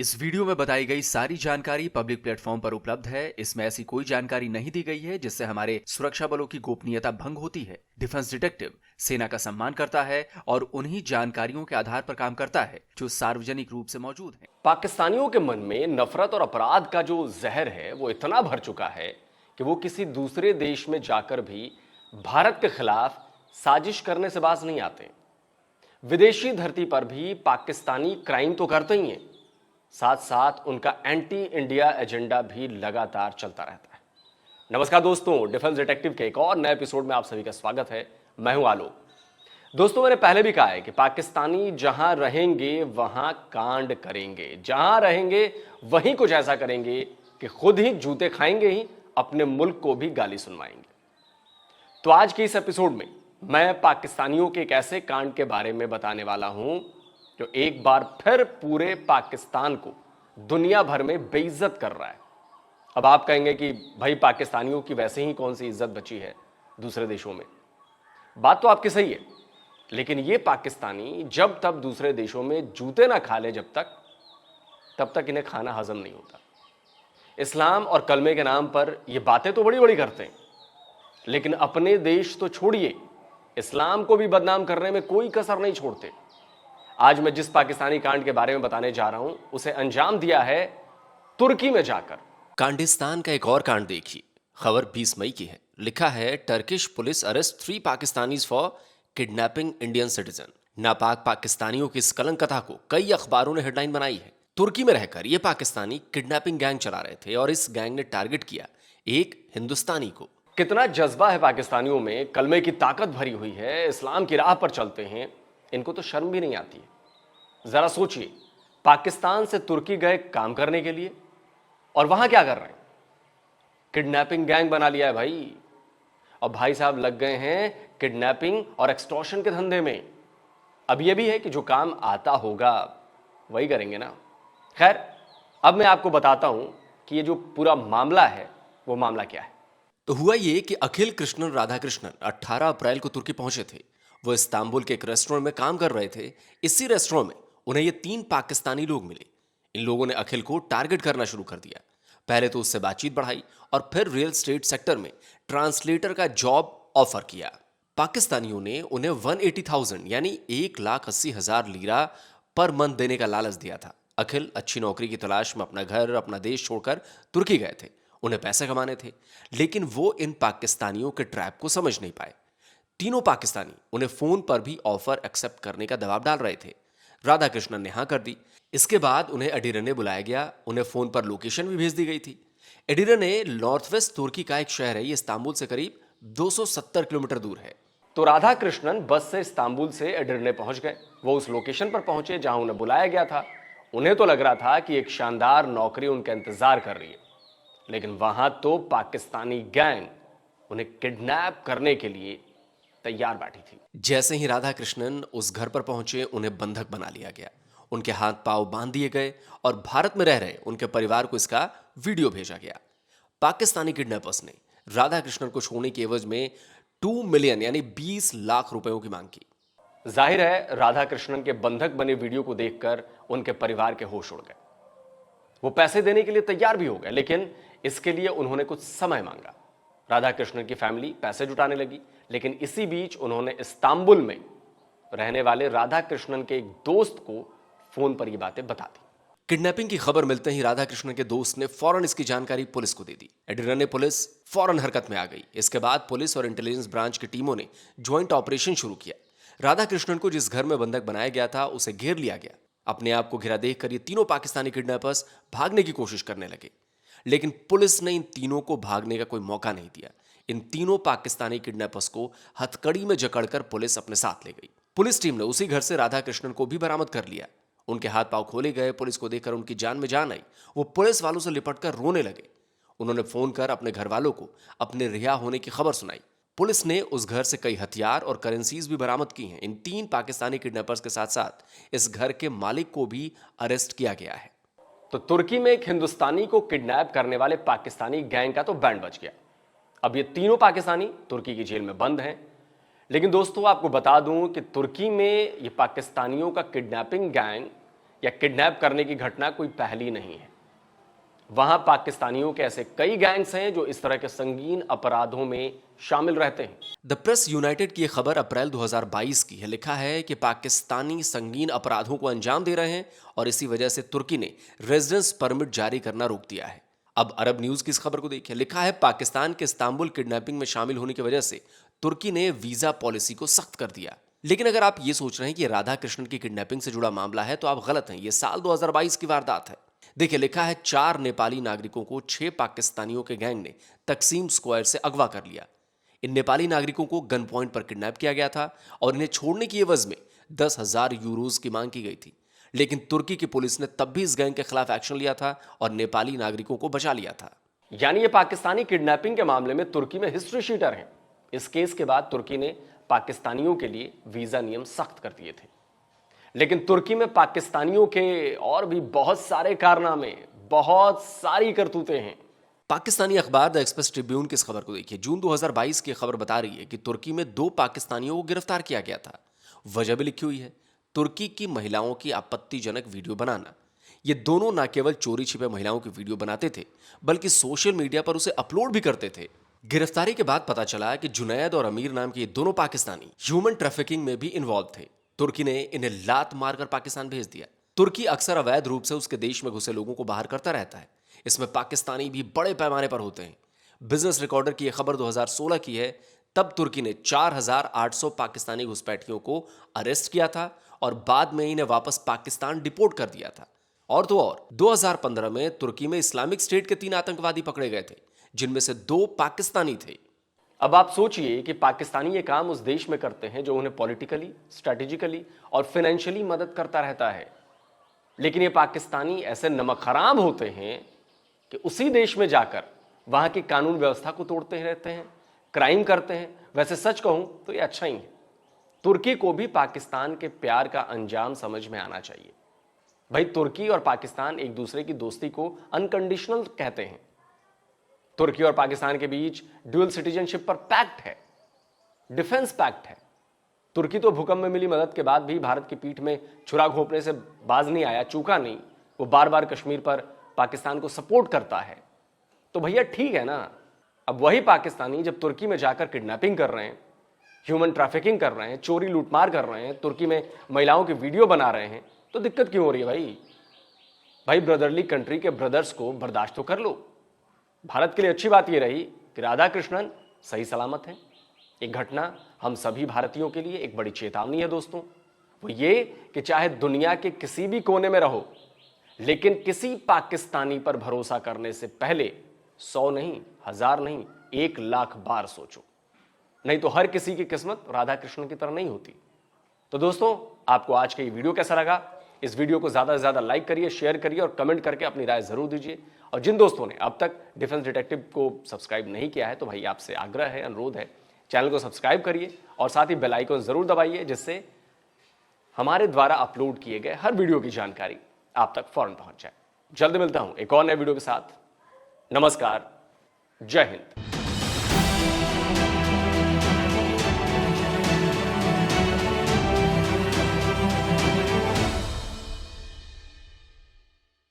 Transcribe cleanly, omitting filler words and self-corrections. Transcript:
इस वीडियो में बताई गई सारी जानकारी पब्लिक प्लेटफॉर्म पर उपलब्ध है। इसमें ऐसी कोई जानकारी नहीं दी गई है जिससे हमारे सुरक्षा बलों की गोपनीयता भंग होती है। डिफेंस डिटेक्टिव सेना का सम्मान करता है और उन्हीं जानकारियों के आधार पर काम करता है जो सार्वजनिक रूप से मौजूद है। पाकिस्तानियों के मन में नफरत और अपराध का जो जहर है वो इतना भर चुका है कि वो किसी दूसरे देश में जाकर भी भारत के खिलाफ साजिश करने से बाज नहीं आते। विदेशी धरती पर भी पाकिस्तानी क्राइम तो करते ही हैं, साथ साथ उनका एंटी इंडिया एजेंडा भी लगातार चलता रहता है। नमस्कार दोस्तों, डिफेंस डिटेक्टिव के एक और नए एपिसोड में आप सभी का स्वागत है। मैं हूं आलोक। दोस्तों, मैंने पहले भी कहा है कि पाकिस्तानी जहां रहेंगे वहां कांड करेंगे, जहां रहेंगे वहीं कुछ ऐसा करेंगे कि खुद ही जूते खाएंगे ही अपने मुल्क को भी गाली सुनवाएंगे। तो आज के इस एपिसोड में मैं पाकिस्तानियों के एक ऐसे कांड के बारे में बताने वाला हूं जो एक बार फिर पूरे पाकिस्तान को दुनिया भर में बेइज्जत कर रहा है। अब आप कहेंगे कि भाई पाकिस्तानियों की वैसे ही कौन सी इज्जत बची है दूसरे देशों में। बात तो आपकी सही है, लेकिन ये पाकिस्तानी जब तक दूसरे देशों में जूते ना खा ले तब तक इन्हें खाना हजम नहीं होता। इस्लाम और कलमे के नाम पर ये बातें तो बड़ी बड़ी करते हैं, लेकिन अपने देश तो छोड़िए, इस्लाम को भी बदनाम करने में कोई कसर नहीं छोड़ते। आज मैं जिस पाकिस्तानी कांड के बारे में बताने जा रहा हूं उसे अंजाम दिया है तुर्की में जाकर। कांडिस्तान का एक और कांड देखिए। खबर 20 मई की है। लिखा है, Turkish police arrest 3 Pakistanis for kidnapping Indian citizen. नापाक पाकिस्तानियों की इस कलंक कथा को कई अखबारों ने हेडलाइन बनाई है। तुर्की में रहकर ये पाकिस्तानी किडनैपिंग गैंग चला रहे थे और इस गैंग ने टारगेट किया एक हिंदुस्तानी को। कितना जज्बा है पाकिस्तानियों में, कलमे की ताकत भरी हुई है, इस्लाम की राह पर चलते हैं, इनको तो शर्म भी नहीं आती है। जरा सोचिए, पाकिस्तान से तुर्की गए काम करने के लिए और वहां क्या कर रहे हैं? किडनैपिंग गैंग बना लिया है भाई। और भाई साहब लग गए हैं किडनैपिंग और एक्सटॉर्शन के धंधे में। अब यह भी है कि जो काम आता होगा वही करेंगे ना। खैर, अब मैं आपको बताता हूं कि ये जो पूरा मामला है वो मामला क्या है। तो हुआ ये कि अखिल कृष्णन राधाकृष्णन 18 अप्रैल को तुर्की पहुंचे थे। वो इस्तांबुल के एक रेस्टोरेंट में काम कर रहे थे। इसी रेस्टोरेंट में उन्हें ये 3 पाकिस्तानी लोग मिले। इन लोगों ने अखिल को टारगेट करना शुरू कर दिया। पहले तो उससे बातचीत बढ़ाई और फिर रियल एस्टेट सेक्टर में ट्रांसलेटर का जॉब ऑफर किया। पाकिस्तानियों ने उन्हें 180,000 यानी 1,80,000 लीरा पर मंथ देने का लालच दिया था। अखिल अच्छी नौकरी की तलाश में अपना घर, अपना देश छोड़कर तुर्की गए थे। उन्हें पैसे कमाने थे, लेकिन वो इन पाकिस्तानियों के ट्रैप को समझ नहीं पाए। तीनों पाकिस्तानी उन्हें फोन पर भी ऑफर एक्सेप्ट करने का दबाव डाल रहे थे। राधाकृष्णन ने हाँ कर दी। इसके बाद उन्हें एडिरने बुलाया गया। उन्हें फोन पर लोकेशन भी भेज दी गई थी। एडिरने नॉर्थ वेस्ट तुर्की का एक शहर है। ये इस्तांबुल से करीब 270 किलोमीटर दूर है। तो राधाकृष्णन बस से इस्तांबुल से एडिरने पहुंच गए। वो उस लोकेशन पर पहुंचे जहां उन्हें बुलाया गया था। उन्हें तो लग रहा था कि एक शानदार नौकरी उनका इंतजार कर रही है, लेकिन वहां तो पाकिस्तानी गैंग उन्हें किडनैप करने के लिए तैयार बैठी थी। जैसे ही राधाकृष्णन उस घर पर पहुंचे, उन्हें बंधक बना लिया गया। उनके हाथ पांव बांध दिए गए और भारत में रह रहे उनके परिवार को इसका वीडियो भेजा गया। पाकिस्तानी किडनैपर्स ने राधाकृष्णन को छोड़ने की एवज में 2 मिलियन यानी 20 लाख रुपयों की मांग की। जाहिर है, राधाकृष्णन के बंधक बने वीडियो को देखकर उनके परिवार के होश उड़ गए। वो पैसे देने के लिए तैयार भी हो गए, लेकिन इसके लिए उन्होंने कुछ समय मांगा। राधाकृष्णन की फैमिली पैसे जुटाने लगी, लेकिन इसी बीच उन्होंने इस्तांबुल में रहने वाले राधाकृष्णन के एक दोस्त को फोन पर ये बातें बता दी। किडनैपिंग की खबर मिलते ही राधाकृष्णन के दोस्त ने फौरन इसकी जानकारी पुलिस को दे दी। एडिरने पुलिस फौरन हरकत में आ गई। इसके बाद पुलिस और इंटेलिजेंस ब्रांच की टीमों ने ज्वाइंट ऑपरेशन शुरू किया। राधाकृष्णन को जिस घर में बंधक बनाया गया था उसे घेर लिया गया। अपने आप को घिरा देखकर ये तीनों पाकिस्तानी किडनैपर्स भागने की कोशिश करने लगे, लेकिन पुलिस ने इन तीनों को भागने का कोई मौका नहीं दिया। इन तीनों पाकिस्तानी किडनैपर्स को हथकड़ी में जकड़कर पुलिस अपने साथ ले गई। पुलिस टीम ने उसी घर से राधाकृष्णन को भी बरामद कर लिया। उनके हाथ पांव खोले गए। पुलिस को देखकर उनकी जान में जान आई। वो पुलिस वालों से लिपटकर रोने लगे। उन्होंने फोन कर अपने घर वालों को अपने रिहा होने की खबर सुनाई। पुलिस ने उस घर से कई हथियार और करेंसीज भी बरामद की हैं। इन 3 पाकिस्तानी किडनैपर्स के साथ साथ इस घर के मालिक को भी अरेस्ट किया गया है। तो तुर्की में एक हिंदुस्तानी को किडनैप करने वाले पाकिस्तानी गैंग का तो बैंड बज गया। अब ये तीनों पाकिस्तानी तुर्की की जेल में बंद हैं। लेकिन दोस्तों, आपको बता दूं कि तुर्की में ये पाकिस्तानियों का किडनैपिंग गैंग या किडनैप करने की घटना कोई पहली नहीं है। वहां पाकिस्तानियों के ऐसे कई गैंग्स हैं जो इस तरह के संगीन अपराधों में शामिल रहते हैं। द प्रेस यूनाइटेड की यह खबर अप्रैल 2022 की है। लिखा है कि पाकिस्तानी संगीन अपराधों को अंजाम दे रहे हैं और इसी वजह से तुर्की ने रेजिडेंस परमिट जारी करना रोक दिया है। अब अरब न्यूज की इस खबर को देखिए। लिखा है पाकिस्तान के इस्तांबुल किडनैपिंग में शामिल होने की वजह से तुर्की ने वीजा पॉलिसी को सख्त कर दिया। लेकिन अगर आप ये सोच रहे हैं कि राधा कृष्णन की किडनैपिंग से जुड़ा मामला है तो आप गलत हैं। यह साल 2022 की वारदात है। देखिए, लिखा है 4 नेपाली नागरिकों को 6 पाकिस्तानियों के गैंग ने तकसीम स्क्वायर से अगवा कर लिया। इन नेपाली नागरिकों को गन पॉइंट पर किडनैप किया गया था और इन्हें छोड़ने की एवज में 10,000 यूरोज की मांग की गई थी। लेकिन तुर्की की पुलिस ने तब भी इस गैंग के खिलाफ एक्शन लिया था और नेपाली नागरिकों को बचा लिया था। यानी ये पाकिस्तानी किडनैपिंग के मामले में तुर्की में हिस्ट्री शीटर हैं। इस केस के बाद तुर्की ने पाकिस्तानियों के लिए वीजा नियम सख्त कर दिए थे। लेकिन तुर्की में पाकिस्तानियों के और भी बहुत सारे कारनामे, बहुत सारी करतूतें हैं। पाकिस्तानी अखबार द एक्सप्रेस ट्रिब्यून की इस खबर को देखिए। जून 2022 की खबर बता रही है कि तुर्की में 2 पाकिस्तानियों को गिरफ्तार किया गया था। वजह भी लिखी हुई है, तुर्की की महिलाओं की आपत्तिजनक वीडियो बनाना। ये दोनों न केवल चोरी छिपे महिलाओं की वीडियो बनाते थे बल्कि सोशल मीडिया पर उसे अपलोड भी करते थे। गिरफ्तारी के बाद पता चला कि जुनैद और अमीर नाम के ये दोनों पाकिस्तानी ह्यूमन ट्रैफिकिंग में भी इन्वॉल्व थे। तुर्की ने इन्हें लात मारकर पाकिस्तान भेज दिया। तुर्की अक्सर अवैध रूप से उसके देश में घुसे लोगों को बाहर करता रहता है। इसमें पाकिस्तानी भी बड़े पैमाने पर होते हैं। बिजनेस रिकॉर्डर की यह खबर 2016 की है। तब तुर्की ने 4,800 पाकिस्तानी घुसपैठियों को अरेस्ट किया था और बाद में इन्हें वापस पाकिस्तान डिपोर्ट कर दिया था। और तो और 2015 में तुर्की में इस्लामिक स्टेट के 3 आतंकवादी पकड़े गए थे, जिनमें से 2 पाकिस्तानी थे। अब आप सोचिए कि पाकिस्तानी ये काम उस देश में करते हैं जो उन्हें पॉलिटिकली, स्ट्रेटेजिकली और फाइनेंशियली मदद करता रहता है। लेकिन ये पाकिस्तानी ऐसे नमक हराम होते हैं कि उसी देश में जाकर वहां की कानून व्यवस्था को तोड़ते रहते हैं, क्राइम करते हैं। वैसे सच कहूं तो ये अच्छा ही है। तुर्की को भी पाकिस्तान के प्यार का अंजाम समझ में आना चाहिए। भाई, तुर्की और पाकिस्तान एक दूसरे की दोस्ती को अनकंडीशनल कहते हैं। तुर्की और पाकिस्तान के बीच ड्यूअल सिटीजनशिप पर पैक्ट है, डिफेंस पैक्ट है। तुर्की तो भूकंप में मिली मदद के बाद भी भारत की पीठ में छुरा घोंपने से बाज नहीं आया, चूका नहीं। वो बार बार कश्मीर पर पाकिस्तान को सपोर्ट करता है। तो भैया ठीक है ना। अब वही पाकिस्तानी जब तुर्की में जाकर किडनैपिंग कर रहे हैं, ह्यूमन ट्रैफिकिंग कर रहे हैं, चोरी लूटमार कर रहे हैं, तुर्की में महिलाओं की वीडियो बना रहे हैं, तो दिक्कत क्यों हो रही है भाई? ब्रदरली कंट्री के ब्रदर्स को बर्दाश्त तो कर लो। भारत के लिए अच्छी बात यह रही कि राधा कृष्णन सही सलामत है। एक घटना हम सभी भारतीयों के लिए एक बड़ी चेतावनी है दोस्तों। वो ये कि चाहे दुनिया के किसी भी कोने में रहो, लेकिन किसी पाकिस्तानी पर भरोसा करने से पहले 100 नहीं, 1000 नहीं, 1,00,000 बार सोचो। नहीं तो हर किसी की किस्मत राधा कृष्णन की तरह नहीं होती। तो दोस्तों, आपको आज का ये वीडियो कैसा लगा? इस वीडियो को ज्यादा से ज्यादा लाइक करिए, शेयर करिए और कमेंट करके अपनी राय जरूर दीजिए। और जिन दोस्तों ने अब तक डिफेंस डिटेक्टिव को सब्सक्राइब नहीं किया है तो भाई आपसे आग्रह है, अनुरोध है, चैनल को सब्सक्राइब करिए और साथ ही बेल आइकन जरूर दबाइए, जिससे हमारे द्वारा अपलोड किए गए हर वीडियो की जानकारी आप तक फौरन पहुंच जाए। जल्द मिलता हूं एक और नए वीडियो के साथ। नमस्कार, जय हिंद।